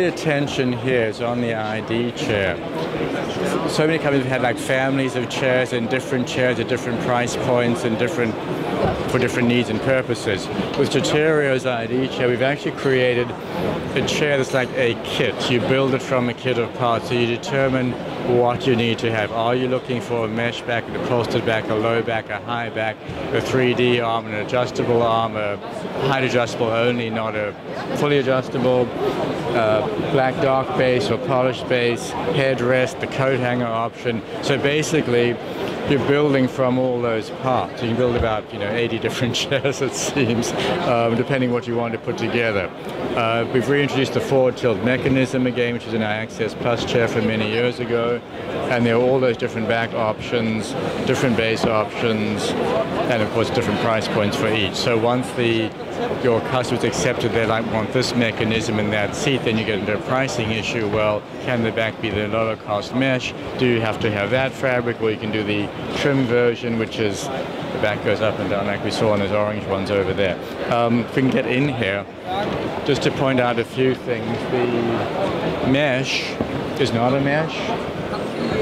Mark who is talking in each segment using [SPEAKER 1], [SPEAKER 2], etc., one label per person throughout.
[SPEAKER 1] the attention here is on the ID chair. So many companies have had like families of chairs and different chairs at different price points and for different needs and purposes. With Tutorio's ID chair, we've actually created a chair that's like a kit. You build it from a kit of parts, so you determine what you need to have. Are you looking for a mesh back, an upholstered back, a low back, a high back, a 3D arm, an adjustable arm, a height adjustable only, not a fully adjustable, black dark base or polished base, headrest, the coat hanger option. So basically, you're building from all those parts. You can build about 80 different chairs, it seems, depending what you want to put together. We've reintroduced the forward tilt mechanism again, which is in our Access Plus chair from many years ago. And there are all those different back options, different base options, and of course different price points for each. So once your customers accepted they want this mechanism in that seat, then you get into a pricing issue. Well, can the back be the lower cost mesh? Do you have to have that fabric? Or you can do the trim version, which is the back goes up and down like we saw on those orange ones over there. If we can get in here, just to point out a few things. The mesh is not a mesh.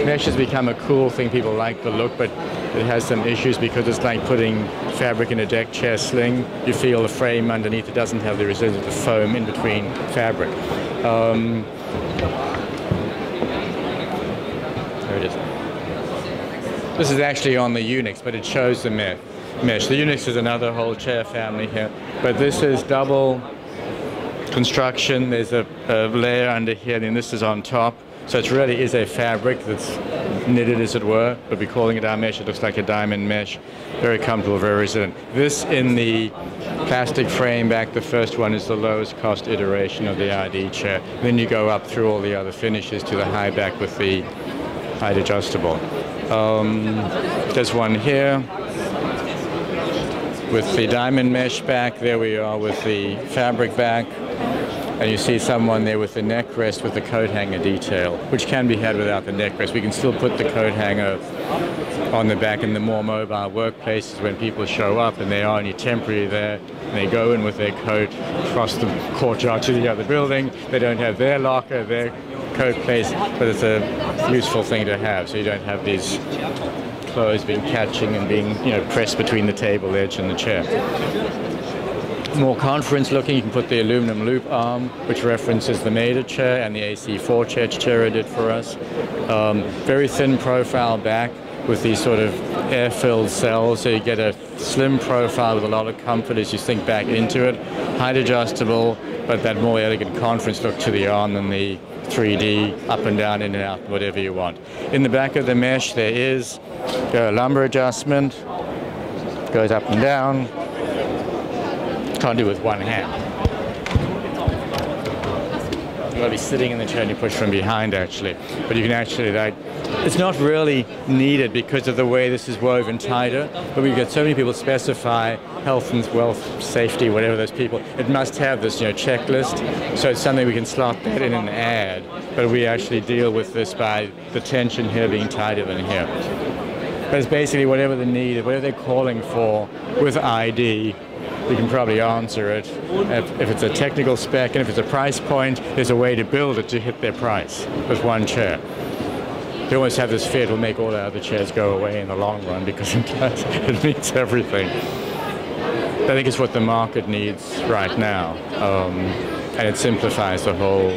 [SPEAKER 1] Mesh has become a cool thing. People like the look, but it has some issues because it's like putting fabric in a deck chair sling. You feel the frame underneath. It doesn't have the resistance of the foam in between fabric. There it is. This is actually on the Unix, but it shows the mesh. The Unix is another whole chair family here, but this is double construction. There's a layer under here, and this is on top. So it really is a fabric that's knitted, as it were, but we're calling it our mesh. It looks like a diamond mesh. Very comfortable, very resilient. This in the plastic frame back, the first one is the lowest cost iteration of the ID chair. And then you go up through all the other finishes to the high back with the height adjustable. There's one here with the diamond mesh back. There we are with the fabric back. And you see someone there with the neck rest with the coat hanger detail, which can be had without the neck rest. We can still put the coat hanger on the back in the more mobile workplaces when people show up and they are only temporary there. And they go in with their coat across the courtyard to the other building. They don't have their locker, their coat place, but it's a useful thing to have, so you don't have these clothes being catching and being pressed between the table edge and the chair. More conference looking, you can put the aluminum loop arm, which references the Maida chair and the AC4 chair Chera did for us. Very thin profile back with these sort of air-filled cells, so you get a slim profile with a lot of comfort as you sink back into it. Height adjustable, but that more elegant conference look to the arm than the 3D up and down, in and out, whatever you want. In the back of the mesh there is a lumbar adjustment, goes up and down. Can't do it with one hand. You've got to be sitting in the chair and you push from behind actually. But you can actually, it's not really needed because of the way this is woven tighter, but we've got so many people specify health and wealth, safety, whatever those people, it must have this checklist, so it's something we can slot that in and add, but we actually deal with this by the tension here being tighter than here. But it's basically whatever the need, whatever they're calling for with ID, we can probably answer it. If it's a technical spec and if it's a price point, there's a way to build it to hit their price with one chair. They always have this fear it will make all the other chairs go away in the long run because it means everything. I think it's what the market needs right now. And it simplifies the whole,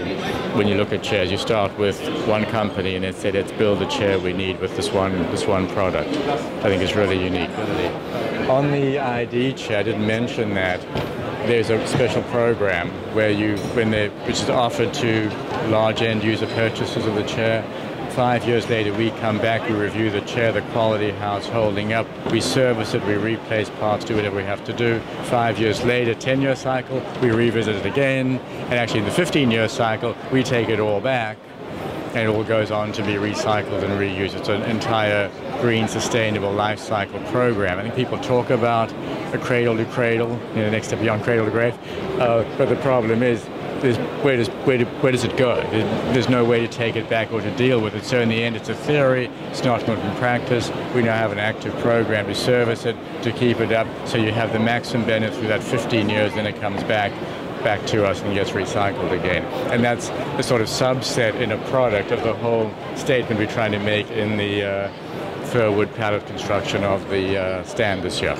[SPEAKER 1] when you look at chairs, you start with one company and it said, let's build the chair we need with this one product. I think it's really unique. On the ID chair, I didn't mention that there's a special program where which is offered to large end user purchasers of the chair. 5 years later, we come back, we review the chair, the quality, how it's holding up, we service it, we replace parts, do whatever we have to do. 5 years later, 10-year cycle, we revisit it again, and actually in the 15-year cycle, we take it all back, and it all goes on to be recycled and reused. It's an entire green, sustainable life cycle program. I think people talk about a cradle to cradle, next step beyond cradle to grave, but the problem is, where does it go? There's no way to take it back or to deal with it. So in the end, it's a theory. It's not good in practice. We now have an active program to service it, to keep it up, so you have the maximum benefit through that 15 years, then it comes back back to us and gets recycled again. And that's the sort of subset in a product of the whole statement we're trying to make in the fir wood pallet construction of the stand this year.